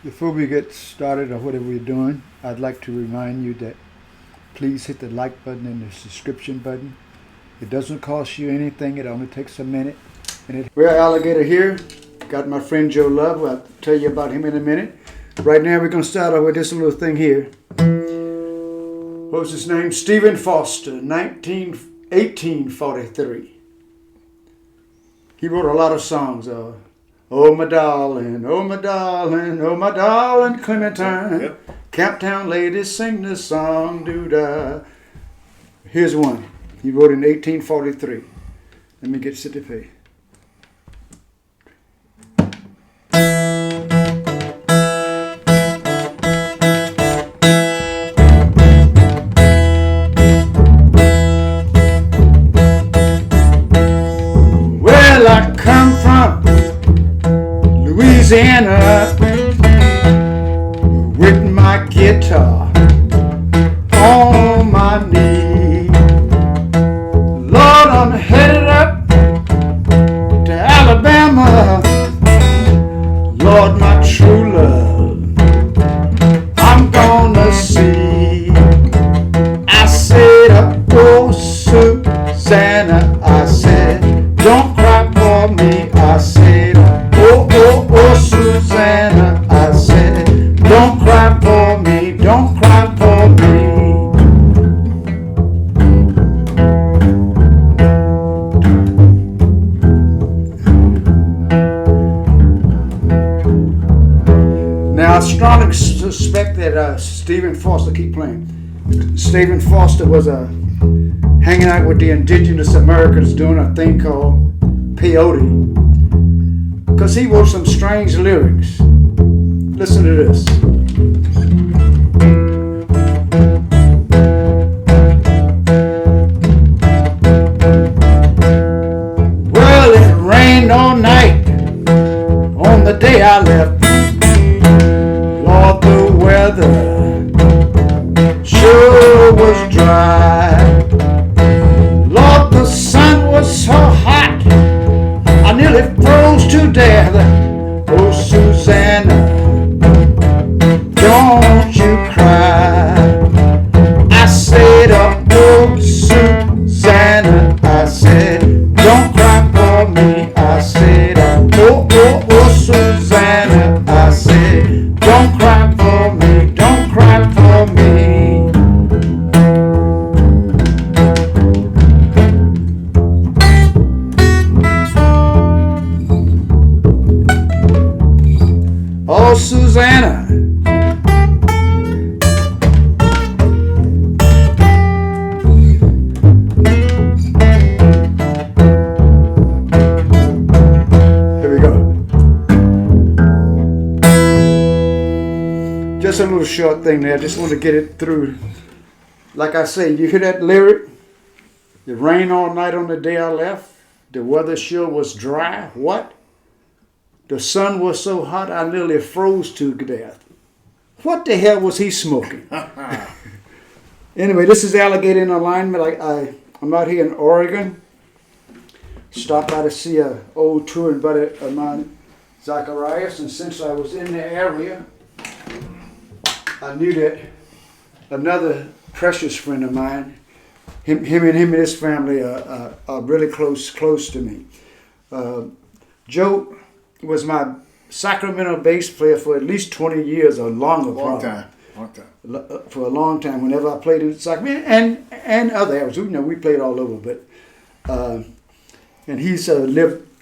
Before we get started on whatever we're doing, I'd like to remind you that please hit the like button and the subscription button. It doesn't cost you anything. It only takes a minute. We're Alligator here. Got my friend Joe Love. I'll tell you about him in a minute. Right now we're going to start off with this little thing here. What was his name? Stephen Foster, 1843. He wrote a lot of songs. Oh my darling, oh my darling, oh my darling Clementine. Yep. Camptown ladies sing this song, doo-dah. Here's one. He wrote in 1843. Let me get City Pay. Well, I come from Louisiana with my guitar on my knee. Lord, I'm headed up to Alabama. Lord, my true love, I'm gonna see. I said, oh, Susanna, I said, don't cry for me. I said, oh, Susanna, I said, don't cry for me, don't cry for me. Now, I strongly suspect that Stephen Foster, keep playing. Stephen Foster was hanging out with the indigenous Americans doing a thing called peyote. Because he wrote some strange lyrics. Listen to this. Well, it rained all night on the day I left. Lord, the weather sure was dry. Lord, the sun was so hot, I nearly froze to death. Oh, Susanna, don't you cry. I said, oh, Susanna, I said, don't cry for me. I said, oh, Susanna, I said, don't cry for me, don't cry for me. Oh, Susanna. Here we go. Just a little short thing there. I just want to get it through. Like I say, you hear that lyric? It rained all night on the day I left. The weather sure was dry. What? The sun was so hot I nearly froze to death. What the hell was he smoking? Anyway, this is Alligator in Alignment. I'm out here in Oregon. Stopped by to see an old touring buddy of mine, Zacharias, and since I was in the area, I knew that another precious friend of mine, him and his family are really close to me. Joe was my Sacramento bass player for at least 20 years or longer. Long time. For a long time, whenever I played in Sacramento and other areas. We played all over, but and he's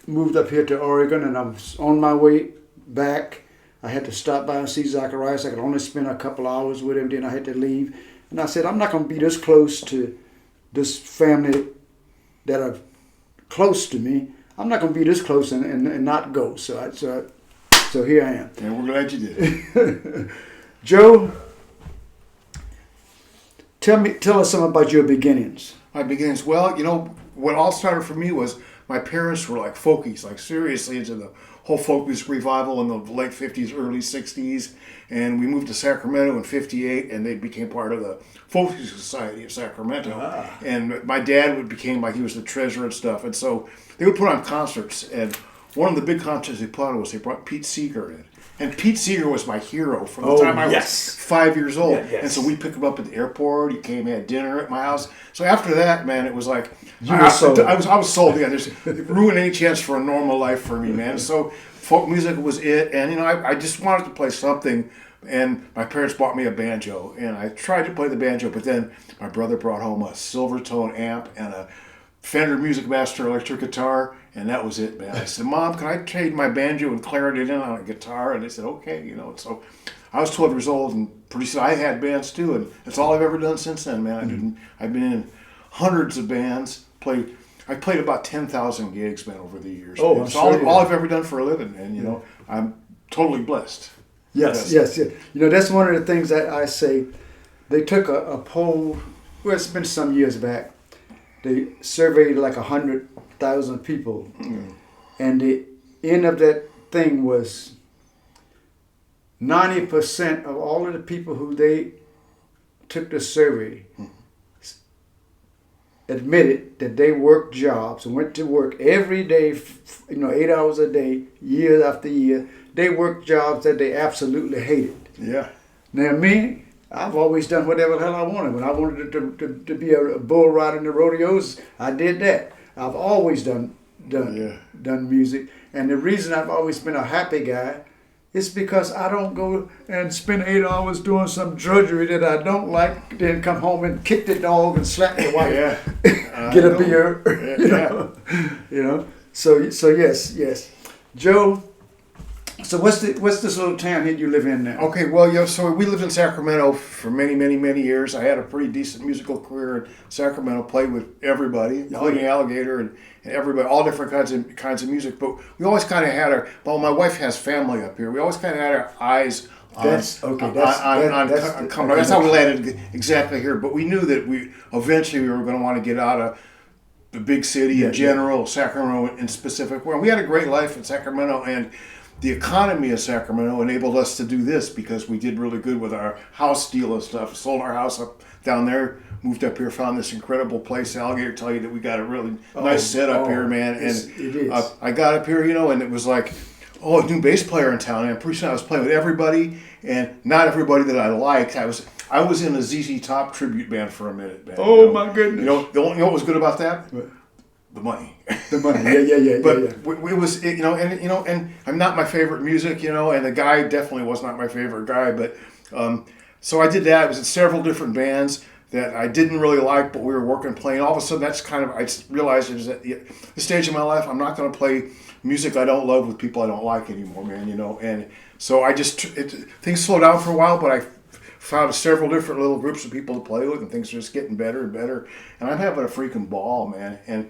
moved up here to Oregon, and I was on my way back. I had to stop by and see Zacharias. I could only spend a couple hours with him, then I had to leave. And I said, I'm not going to be this close to this family that are close to me. I'm not going to be this close and not go. So here I am. And we're glad you did. Joe, tell us something about your beginnings. My beginnings, well, what all started for me was my parents were like folkies, like seriously into the whole folk music revival in the late 50s, early 60s. And we moved to Sacramento in 58, and they became part of the Folk Society of Sacramento. And my dad became like, he was the treasurer and stuff. And so they would put on concerts. And one of the big contests they put on was they brought Pete Seeger in. And Pete Seeger was my hero from the time I was 5 years old. Yeah, yes. And so we picked him up at the airport. He came, had dinner at my house. So after that, man, it was like I was sold. Yeah, it ruined any chance for a normal life for me, man. So folk music was it, and I just wanted to play something. And my parents bought me a banjo, and I tried to play the banjo, but then my brother brought home a Silvertone amp and a Fender Music Master electric guitar, and that was it, man. I said, Mom, can I trade my banjo and clarinet in on a guitar? And they said, okay, So I was 12 years old, and pretty soon I had bands too, and that's all I've ever done since then, man. I've been in hundreds of bands. I played about 10,000 gigs, man, over the years. Oh, it's all I've ever done for a living, and I'm totally blessed. Yes. That's one of the things that I say. They took a poll. Well, it's been some years back. They surveyed like 100,000 people, and the end of that thing was 90% of all of the people who they took the survey admitted that they worked jobs and went to work every day, 8 hours a day, year after year. They worked jobs that they absolutely hated. Yeah. Now me, I've always done whatever the hell I wanted. When I wanted to be a bull rider in the rodeos, I did that. I've always done music. And the reason I've always been a happy guy is because I don't go and spend 8 hours doing some drudgery that I don't like, then come home and kick the dog and slap the wife, get a beer, So yes. Joe, so what's this little town here you live in now? Okay, well, so we lived in Sacramento for many, many, many years. I had a pretty decent musical career in Sacramento, played with everybody, including Alligator and everybody, all different kinds of music. But we always kind of had my wife has family up here. We always kind of had our eyes on. That's how we landed exactly here. But we knew that we were going to want to get out of the big city in general, Sacramento in specific. Well, we had a great life in Sacramento, and the economy of Sacramento enabled us to do this because we did really good with our house deal and stuff. Sold our house up down there, moved up here, found this incredible place. Alligator tell you that we got a really nice setup here, man. And it is. I got up here, and it was like, a new bass player in town. And pretty soon I was playing with everybody, and not everybody that I liked. I was in a ZZ Top tribute band for a minute, man. Oh my goodness! You know what was good about that? The money. The money, yeah. But it was, and I'm not my favorite music, and the guy definitely was not my favorite guy. But so I did that. I was in several different bands that I didn't really like, but we were working, playing. All of a sudden, I realized it was at the stage of my life, I'm not going to play music I don't love with people I don't like anymore, man. And so things slowed down for a while, but I found several different little groups of people to play with, and things are just getting better and better. And I'm having a freaking ball, man. And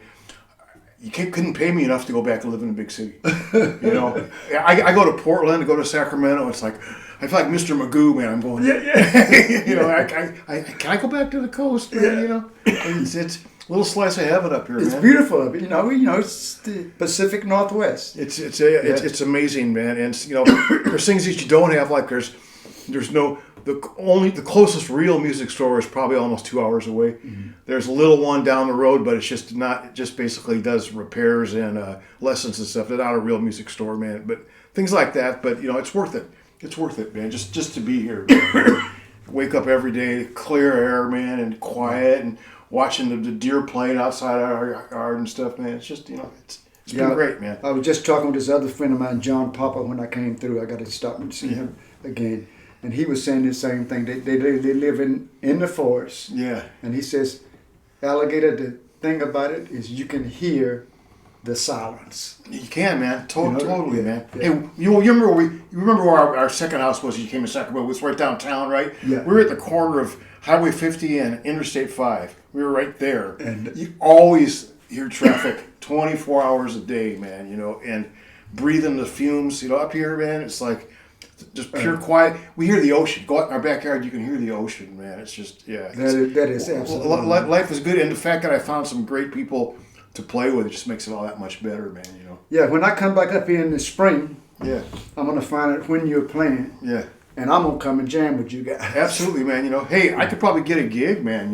you couldn't pay me enough to go back and live in a big city. I go to Portland, I go to Sacramento. It's like I feel like Mr. Magoo, man. I'm going. Can I go back to the coast? Man, it's a little slice of heaven up here. It's man. beautiful. It's the Pacific Northwest. It's amazing, man. And there's things that you don't have. Like there's no. The closest real music store is probably almost 2 hours away. Mm-hmm. There's a little one down the road, but it's just not. It just basically does repairs and lessons and stuff. They're not a real music store, man. But things like that. But it's worth it. It's worth it, man. Just to be here. Wake up every day, clear air, man, and quiet, and watching the deer playing outside our yard and stuff, man. It's just it's been great, man. I was just talking with this other friend of mine, John Papa, when I came through. I got to stop and see him again. And he was saying the same thing. They live in the forest. Yeah. And he says, Alligator, the thing about it is you can hear the silence. You can, man. Totally, man. Yeah. Hey, you remember where our second house was? You came to Sacramento. It was right downtown, right? Yeah. We were at the corner of Highway 50 and Interstate 5. We were right there. And you always hear traffic 24 hours a day, man. And breathing the fumes. Up here, man. It's like just pure quiet. We hear the ocean. Go out in our backyard, you can hear the ocean, man. It's just, that is absolutely. Life is good, and the fact that I found some great people to play with, it just makes it all that much better, man. Yeah, when I come back up here in the spring, I'm gonna find out when you're playing. Yeah. And I'm gonna come and jam with you guys. Absolutely, man. Hey, I could probably get a gig, man.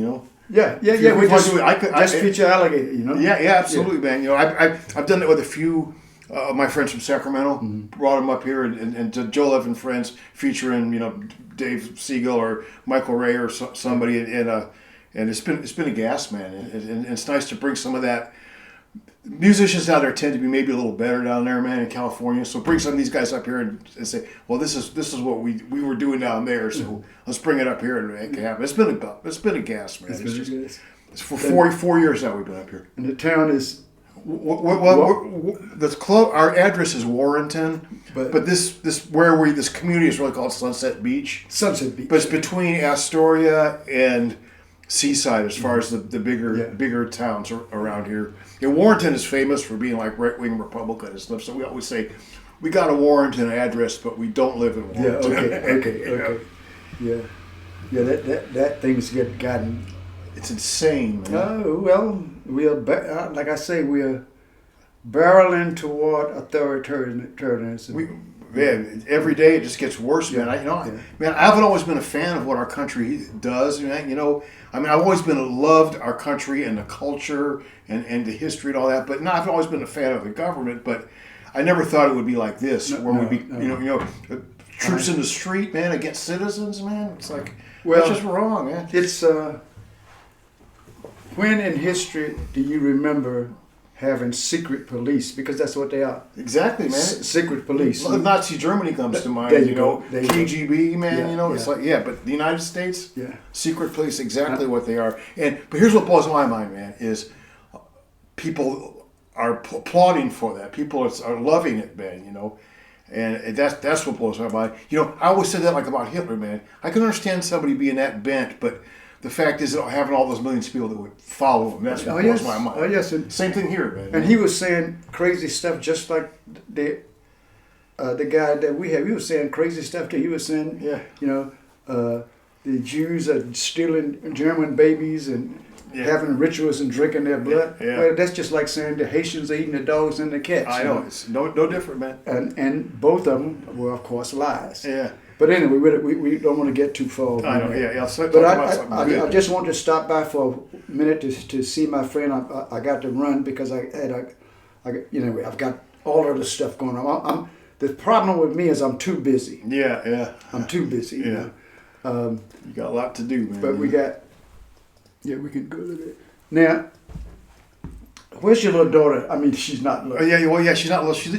Yeah. We just feature Alligator. Yeah, absolutely, man. I've done it with a few my friends from Sacramento brought them up here, and Joe Love and Friends, featuring Dave Siegel or Michael Ray or somebody, and it's been a gas, man, and it's nice to bring some of that. Musicians down there tend to be maybe a little better down there, man, in California. So bring some of these guys up here and say, well, this is what we were doing down there. So let's bring it up here and make it happen. It's been a gas, man. It's for 4 years now we've been up here. And the town is. Our address is Warrenton, but this community is really called Sunset Beach. Sunset Beach. But it's between Astoria and Seaside as far as the bigger towns around here. Warrenton is famous for being like right-wing Republican and stuff, so we always say we got a Warrenton address, but we don't live in Warrenton. Yeah, okay. Yeah, that thing's gotten... It's insane, man. Oh, well, like I say, we're barreling toward authoritarianism. Man, every day it just gets worse, man. I haven't always been a fan of what our country does. I've always loved our country and the culture and the history and all that. But I've always been a fan of the government. But I never thought it would be like this, troops in the street, man, against citizens, man. It's like that's just wrong, man. It's when in history do you remember having secret police, because that's what they are. Exactly, man. Secret police. Nazi Germany comes to mind. There you go. KGB, man. It's like but the United States, secret police, exactly what they are. But here's what blows my mind, man, is people are applauding for that. People are loving it, man. And that's what blows my mind. I always said that about Hitler, man. I can understand somebody being that bent, but the fact is that having all those millions of people that would follow him, that's what blows my mind. Oh, yes. Same thing here, man. And he was saying crazy stuff just like the guy that we have. He was saying crazy stuff too. He was saying, the Jews are stealing German babies and having rituals and drinking their blood. Yeah. Well, that's just like saying the Haitians are eating the dogs and the cats. I know. It's no different, man. And both of them were, of course, lies. Yeah. But anyway, we don't want to get too far. I know, yeah. So but I just want to stop by for a minute to see my friend. I got to run because I've got all of this stuff going on. The problem with me is I'm too busy. Yeah. I'm too busy. Yeah. You got a lot to do, man. But we can go to that. Now, where's your little daughter? I mean, she's not little. She's not little. She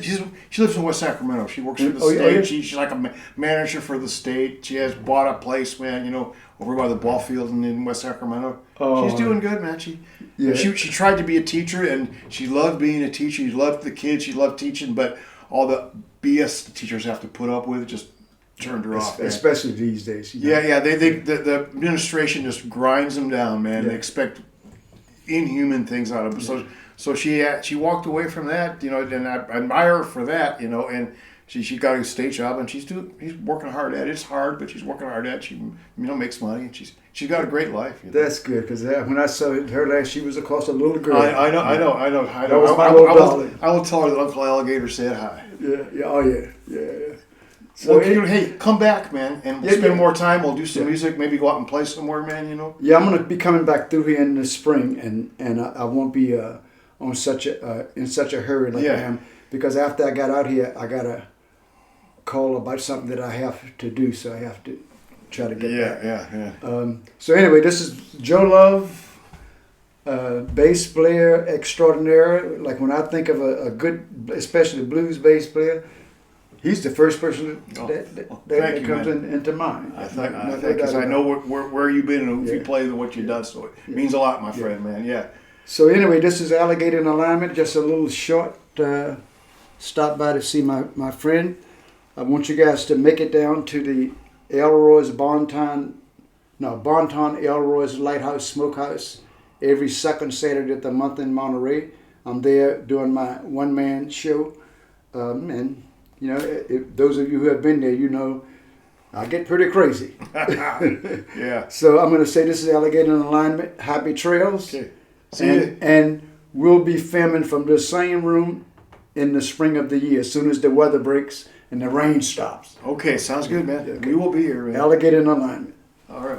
lives in West Sacramento. She works for the state. She's like a manager for the state. She has bought a place, man, over by the ball field in West Sacramento. Oh, she's doing good, man. She tried to be a teacher, and she loved being a teacher. She loved the kids. She loved teaching, but all the BS the teachers have to put up with just turned her off. Especially these days. Yeah. The administration just grinds them down, man. Yeah. They expect inhuman things out of them. So she walked away from that, and I admire her for that, and she got a state job, and she's working hard at it. It's hard, but she's working hard at it. She makes money, and she's got a great life. That's good, because when I saw her last, she was, of course, a little girl. I know. That was my little darling. I will tell her that Uncle Alligator said hi. Yeah. So hey, come back, man, and we'll spend more time. We'll do some music, maybe go out and play somewhere, man. Yeah, I'm gonna be coming back through here in the spring, and I won't be in such a hurry like I am, because after I got out here, I got a call about something that I have to do, so I have to try to get back. Yeah. So anyway, this is Joe Love, bass player extraordinaire. Like when I think of a good, especially blues bass player, he's the first person that comes into mind. Because I know where you've been and who you played and what you've done, so it means a lot, my friend, man. Yeah. So anyway, this is Alligator in Alignment, just a little short stop by to see my friend. I want you guys to make it down to the Bonton Elroy's Lighthouse Smokehouse every second Saturday of the month in Monterey. I'm there doing my one-man show. And, if those of you who have been there, I get pretty crazy. Yeah. So I'm going to say this is Alligator in Alignment. Happy trails. Okay. And we'll be filming from the same room in the spring of the year, as soon as the weather breaks and the rain stops. Okay, sounds good, man. Okay. We will be here, man. Alligator in Alignment. All right.